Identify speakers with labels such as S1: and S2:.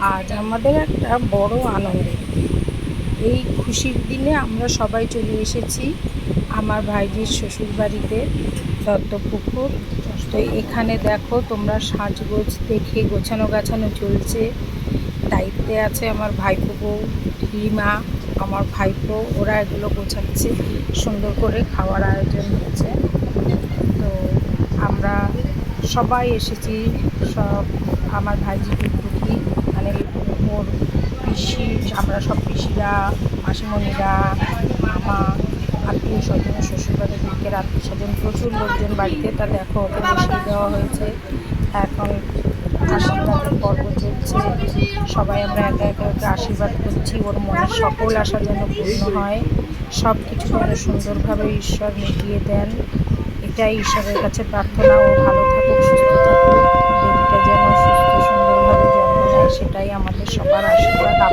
S1: আজ আমাদের একটা বড় আনন্দের এই খুশির দিনে আমরা সবাই চলে এসেছি আমার ভাইজির শ্বশুরবাড়িতে দত্তপুকুর। তো এখানে দেখো তোমরা সাজগোজ দেখে গোছানো গাছানো চলছে। দায়িত্বে আছে আমার ভাইপো বউ, রিমা, আমার ভাইপো, ওরা এগুলো গোছাচ্ছে। সুন্দর করে খাওয়ার আয়োজন হচ্ছে। তো আমরা সবাই এসেছি, সব আমার ভাইজি টুকটুকি মানে ওর পিসি, আমরা সব পিসিরা, মাসিমণিরা, মামা, আত্মীয় স্বজন, শ্বশুরবাড়ির দিকের আত্মীয় স্বজন, প্রচুর লোকজন বাড়িতে। তা দেখো ওকে বসিয়ে দেওয়া হয়েছে। এখন আশীর্বাদের পর্ব চলছে। সবাই আমরা একে একে ওকে আশীর্বাদ করছি, ওর মনের সকল আশা যেন পূর্ণ হয়, সব কিছু যেন সুন্দরভাবে ঈশ্বর মিটিয়ে দেন, এটাই ঈশ্বরের কাছে প্রার্থনা। ও ভালো থাকুক, সুস্থ থাকুক, বেবিটা যেন সুস্থ সুন্দরভাবে জন্ম নেয়, সেটাই আমাদের সবার আশীর্বাদ।